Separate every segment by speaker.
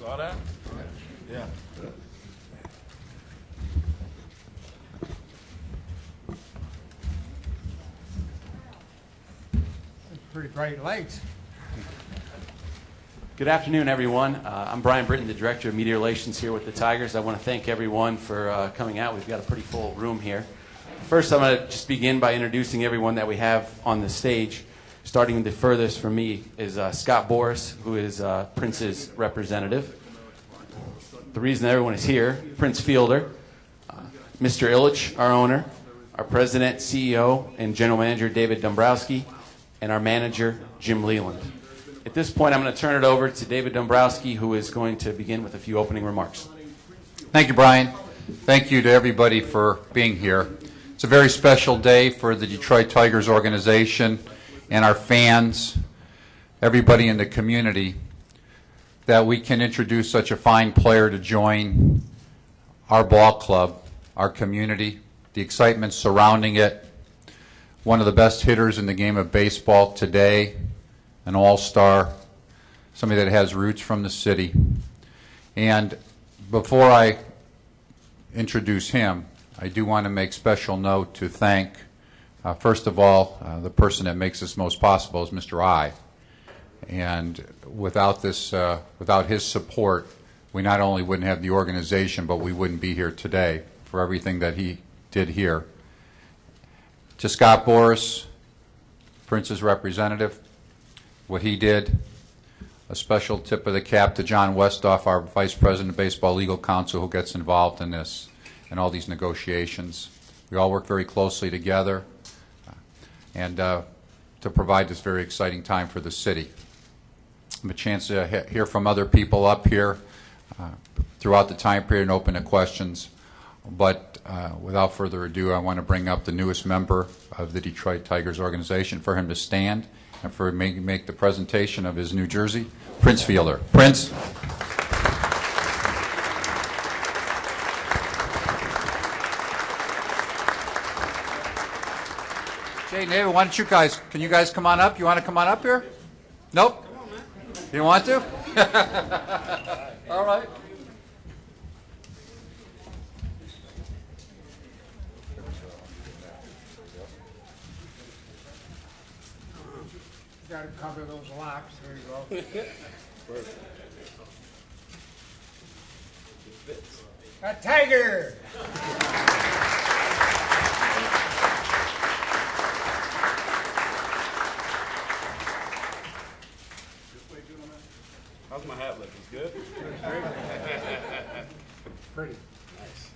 Speaker 1: Saw that? Yeah.
Speaker 2: Pretty bright lights.
Speaker 3: Good afternoon, everyone. I'm Brian Britton, the Director of Media Relations here with the Tigers. I want to thank everyone for coming out. We've got a pretty full room here. First, I'm going to just begin by introducing everyone that we have on the stage. Starting the furthest from me is Scott Boras, who is Prince's representative. The reason everyone is here, Prince Fielder, Mr. Ilitch, our owner, our President, CEO, and General Manager, David Dombrowski, and our manager, Jim Leland. At this point, I'm going to turn it over to David Dombrowski, who is going to begin with a few opening remarks.
Speaker 4: Thank you, Brian. Thank you to everybody for being here. It's a very special day for the Detroit Tigers organization and our fans, everybody in the community, that we can introduce such a fine player to join our ball club, our community, the excitement surrounding it. One of the best hitters in the game of baseball today, an all-star, somebody that has roots from the city. And before I introduce him, I do want to make special note to thank, first of all, the person that makes this most possible is Mr. I. And without his support, we not only wouldn't have the organization, but we wouldn't be here today for everything that he did here. To Scott Boras, Prince's representative, what he did, a special tip of the cap to John Westhoff, our Vice President of Baseball Legal Counsel, who gets involved in this and all these negotiations. We all work very closely together and to provide this very exciting time for the city. I have a chance to hear from other people up here throughout the time period and open to questions. But without further ado, I want to bring up the newest member of the Detroit Tigers organization for him to stand and for him to make the presentation of his new jersey, Prince Fielder. Prince. Jay, David, why don't you guys, can you guys come on up? You want to come on up here? Nope? You want to? All right.
Speaker 2: Got to cover those locks. There you go.
Speaker 1: Perfect.
Speaker 2: A tiger!
Speaker 1: How's my hat looking? Good?
Speaker 2: Pretty.
Speaker 1: Nice.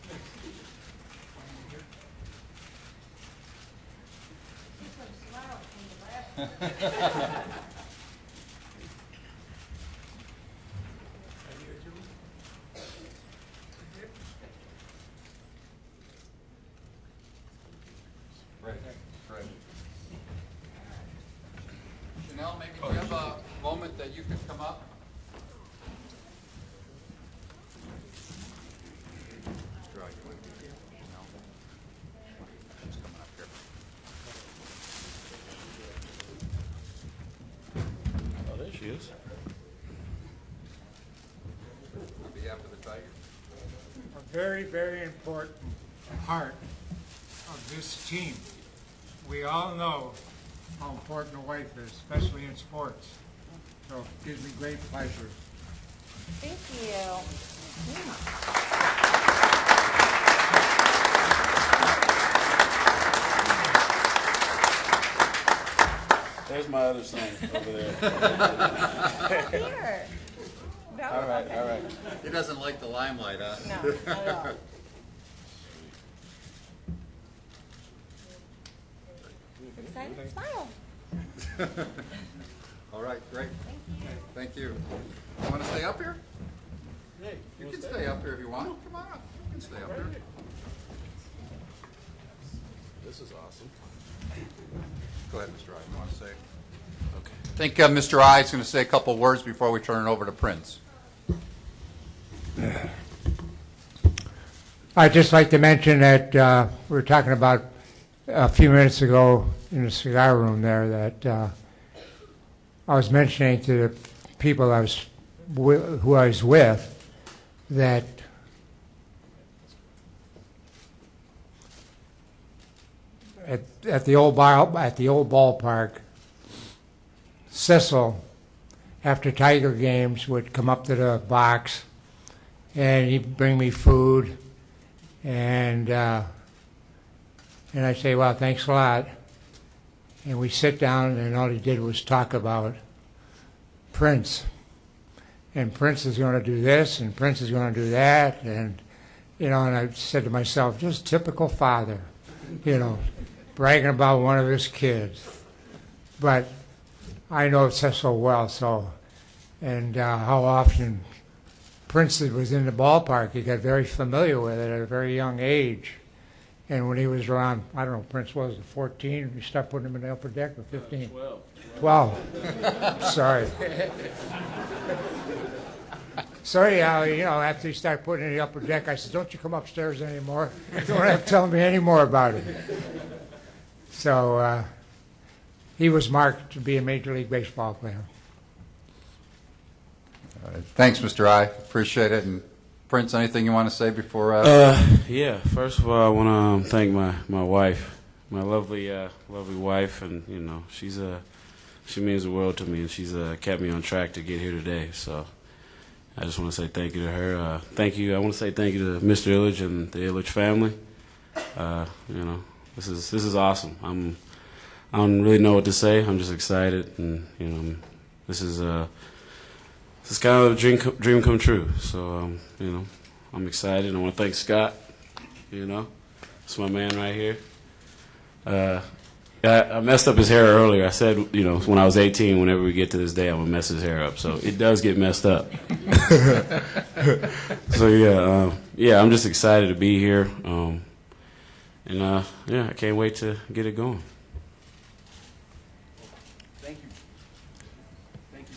Speaker 4: Right. Chanel, maybe do you have a moment that you could come up? She's coming up here.
Speaker 1: Oh, there she is.
Speaker 4: On behalf of the Tigers.
Speaker 2: A very, very important part of this team. We all know how important a wife is, especially in sports. So it gives me great pleasure.
Speaker 5: Thank you.
Speaker 1: There's my other son over there.
Speaker 5: Here. No,
Speaker 1: All right.
Speaker 4: He doesn't like the limelight, huh?
Speaker 5: No, not at all. Excited? Smile.
Speaker 4: All right, great. Thank you. You want to stay up here?
Speaker 1: Hey,
Speaker 4: You can stay up here if you want. Come on up. You can stay up here.
Speaker 1: This is awesome.
Speaker 4: Go ahead, Mr. I. You want to say?
Speaker 1: Okay.
Speaker 4: I think Mr. I is going to say a couple of words before we turn it over to Prince.
Speaker 2: I'd just like to mention that we were talking about a few minutes ago in the cigar room there that I was mentioning to the people I was who I was with that at the old ballpark, Cecil, after Tiger games, would come up to the box and he'd bring me food, and I'd say, "Well, thanks a lot." And we sit down, and all he did was talk about Prince. And Prince is going to do this, and Prince is going to do that, and and I said to myself, just typical father, bragging about one of his kids. But I know Cecil well, and how often Prince was in the ballpark, he got very familiar with it at a very young age. And when he was around, I don't know, Prince was 14, we stopped putting him in the upper deck, or 15? 12. Sorry. So anyhow, after he started putting in the upper deck, I said, don't you come upstairs anymore. You don't have to tell me any more about it. So he was marked to be a Major League Baseball player.
Speaker 4: Thanks, Mr. I. Appreciate it. And Prince, anything you want to say before?
Speaker 1: Yeah. First of all, I want to thank my wife, my lovely wife, and she means the world to me, and she's kept me on track to get here today. So I just want to say thank you to her. Thank you. I want to say thank you to Mr. Illich and the Illich family. This is awesome. I don't really know what to say. I'm just excited, and this is kind of a dream come true. So I'm excited. I want to thank Scott. It's my man right here. I messed up his hair earlier. I said, when I was 18, whenever we get to this day, I'm gonna mess his hair up. So it does get messed up. So I'm just excited to be here, I can't wait to get it going.
Speaker 3: Thank you. Thank you.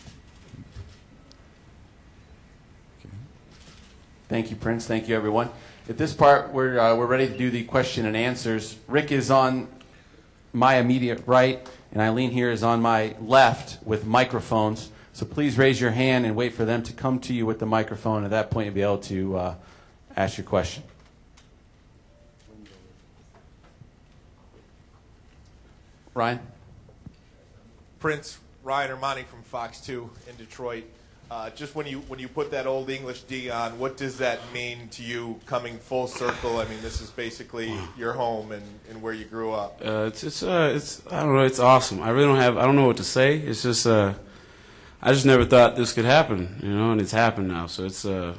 Speaker 3: Thank you, Prince. Thank you, everyone. At this part, we're ready to do the question and answers. Rick is on my immediate right, and Eileen here is on my left with microphones. So please raise your hand and wait for them to come to you with the microphone. At that point, you'll be able to ask your question. Ryan?
Speaker 6: Prince, Ryan Armani from Fox 2 in Detroit. Just when you put that Old English D on, what does that mean to you coming full circle? I mean, this is basically your home and where you grew up.
Speaker 1: It's I don't know. It's awesome. I don't know what to say. It's just I just never thought this could happen, and it's happened now. So it's an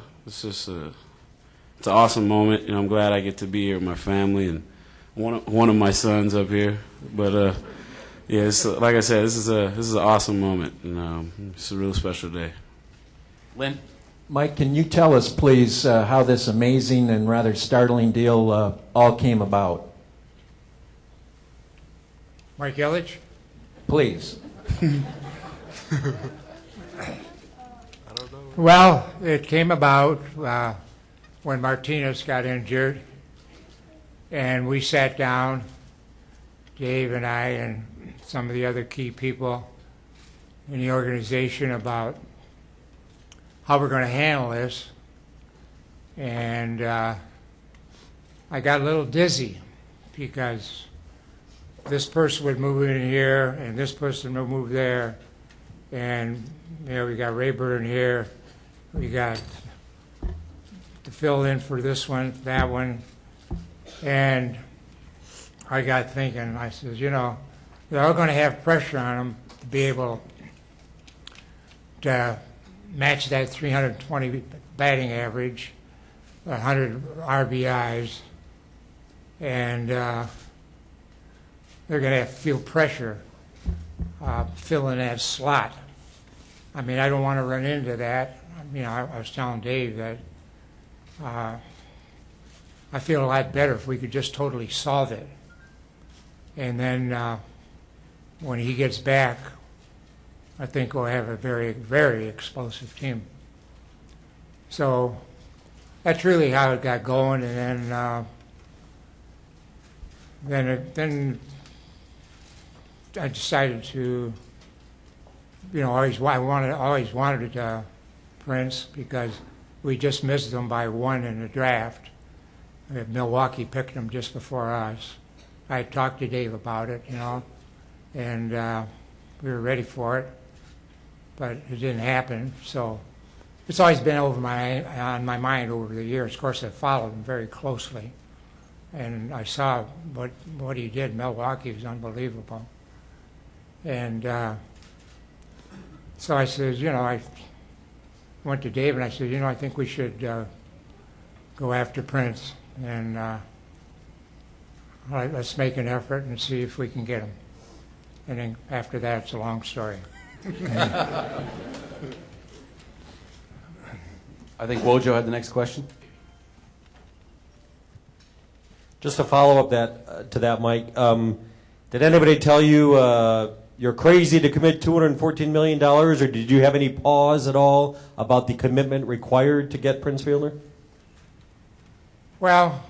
Speaker 1: awesome moment. I'm glad I get to be here with my family and one of my sons up here. But it's like I said, this is an awesome moment, and it's a real special day.
Speaker 3: Lynn?
Speaker 7: Mike, can you tell us, please, how this amazing and rather startling deal all came about?
Speaker 2: Mike Illich?
Speaker 7: Please.
Speaker 2: Well, it came about when Martinez got injured, and we sat down, Dave and I and some of the other key people in the organization, about how we're going to handle this. And I got a little dizzy because this person would move in here and this person would move there. And, we got Rayburn here. We got to fill in for this one, that one. And I got thinking, I says, they're all going to have pressure on them to be able to match that 320 batting average, 100 RBIs, and they're going to have to feel pressure filling that slot. I mean, I don't want to run into that. I was telling Dave that I feel a lot better if we could just totally solve it. And then when he gets back, I think we'll have a very, very explosive team. So that's really how it got going. And then I decided to, I always wanted to Prince because we just missed him by one in the draft. Milwaukee picked him just before us. I talked to Dave about it, and we were ready for it, but it didn't happen. So it's always been on my mind over the years. Of course, I followed him very closely, and I saw what he did in Milwaukee was unbelievable. And so I said, I went to Dave and I said, I think we should go after Prince, and all right, let's make an effort and see if we can get him. And then after that, it's a long story.
Speaker 3: I think Wojo had the next question.
Speaker 8: Just to follow up to that, Mike, did anybody tell you you're crazy to commit $214 million, or did you have any pause at all about the commitment required to get Prince Fielder?
Speaker 2: Well,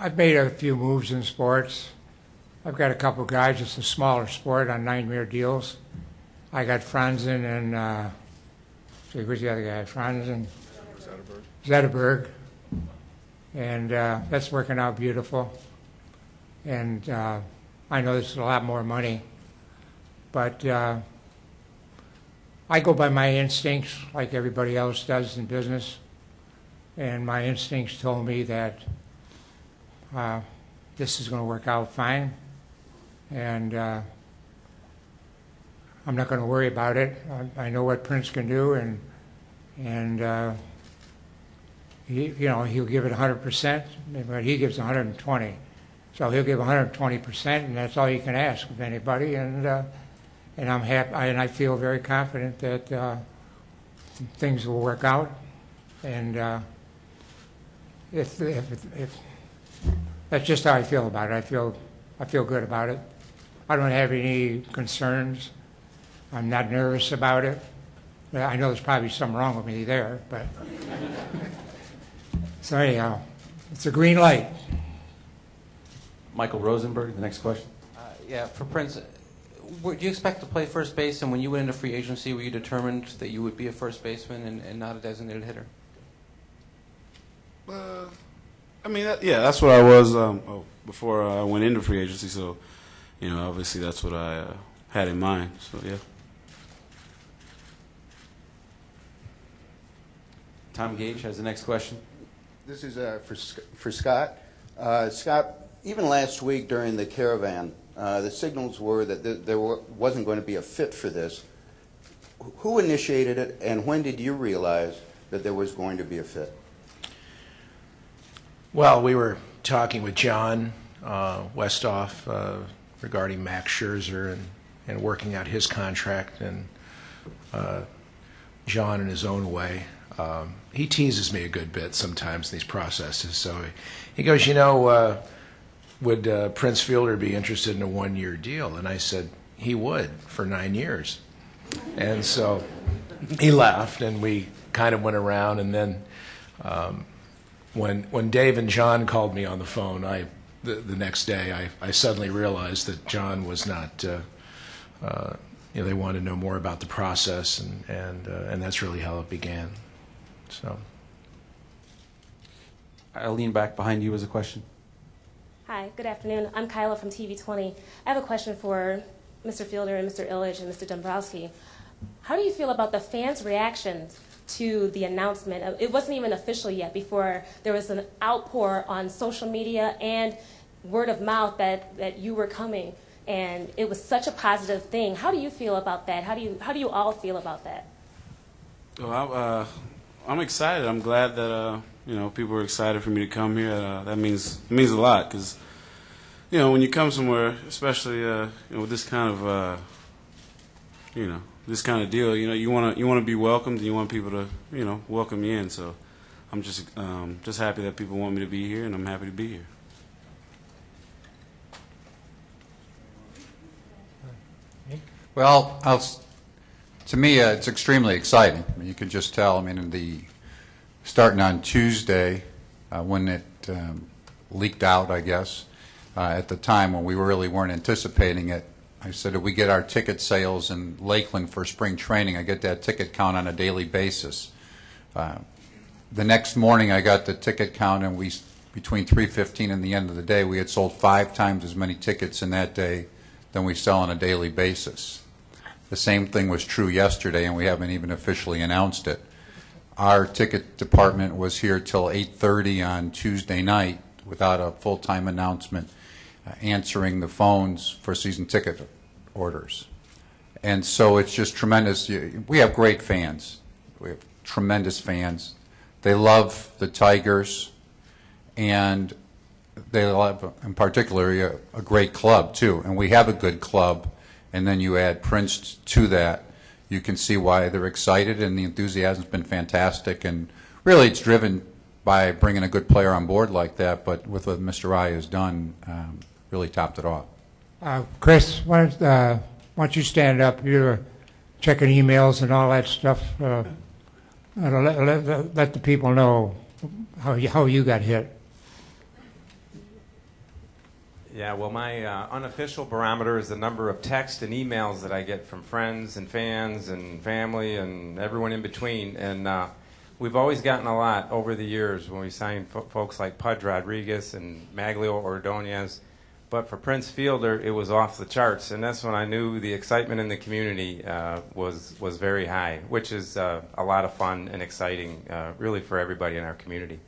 Speaker 2: I've made a few moves in sports. I've got a couple guys. It's a smaller sport on 9-year deals. I got Franzen and who's the other guy? Franzen. Zetterberg. And that's working out beautiful. And I know this is a lot more money, but I go by my instincts like everybody else does in business. And my instincts told me that this is going to work out fine, and I'm not going to worry about it. I know what Prince can do, and he'll give it 100%, but he gives 120. So he'll give 120%, and that's all you can ask of anybody. And I'm happy, and I feel very confident that things will work out. And if that's just how I feel about it. I feel good about it. I don't have any concerns. I'm not nervous about it. I know there's probably something wrong with me there, but so anyhow, it's a green light.
Speaker 3: Michael Rosenberg, the next question.
Speaker 9: Yeah, for Prince, do you expect to play first base? And when you went into free agency, were you determined that you would be a first baseman and not a designated hitter?
Speaker 1: That's what I was before I went into free agency. So, obviously that's what I had in mind. So, yeah.
Speaker 3: Tom Gage has the next question.
Speaker 10: This is for Scott. Scott, even last week during the caravan, the signals were that there wasn't going to be a fit for this. Who initiated it, and when did you realize that there was going to be a fit?
Speaker 11: Well, we were talking with John Westhoff regarding Max Scherzer and working out his contract, and John, in his own way, he teases me a good bit sometimes in these processes. So he goes, would Prince Fielder be interested in a one-year deal? And I said, he would, for 9 years. And so he laughed, and we kind of went around, and then when Dave and John called me on the phone, the next day, I suddenly realized that John was not, they wanted to know more about the process, and that's really how it began. So
Speaker 3: I'll lean back behind you as a question.
Speaker 5: Hi, good afternoon. I'm Kyla from TV20. I have a question for Mr. Fielder and Mr. Ilitch and Mr. Dombrowski. How do you feel about the fans' reactions to the announcement? It wasn't even official yet before there was an outpour on social media and word of mouth that you were coming, and it was such a positive thing. How do you feel about that? How do you all feel about that?
Speaker 1: Well, I'm excited. I'm glad that people are excited for me to come here. That means a lot because when you come somewhere, especially with this kind of this kind of deal, you want to be welcomed, and you want people to welcome you in. So I'm just happy that people want me to be here, and I'm happy to be here.
Speaker 4: Well, to me, it's extremely exciting. I mean, you can just tell. I mean, starting on Tuesday, when it leaked out, I guess, at the time when we really weren't anticipating it, I said, if we get our ticket sales in Lakeland for spring training, I get that ticket count on a daily basis. The next morning, I got the ticket count, and between 3:15 and the end of the day, we had sold 5 times as many tickets in that day than we sell on a daily basis. The same thing was true yesterday, and we haven't even officially announced it. Our ticket department was here till 8:30 on Tuesday night without a full-time announcement, answering the phones for season ticket orders. And so it's just tremendous. We have great fans. We have tremendous fans. They love the Tigers, and they love, in particular, a great club, too. And we have a good club, and then you add Prince to that. You can see why they're excited, and the enthusiasm's been fantastic. And really, it's driven by bringing a good player on board like that, but with what Mr. Rye has done, really topped it off.
Speaker 2: Chris, why don't you stand up? You're checking emails and all that stuff. Let the people know how you got hit.
Speaker 12: Yeah, well, my unofficial barometer is the number of texts and emails that I get from friends and fans and family and everyone in between. And we've always gotten a lot over the years when we signed folks like Pudge Rodriguez and Maglio Ordonez. But for Prince Fielder, it was off the charts. And that's when I knew the excitement in the community was very high, which is a lot of fun and exciting, really, for everybody in our community.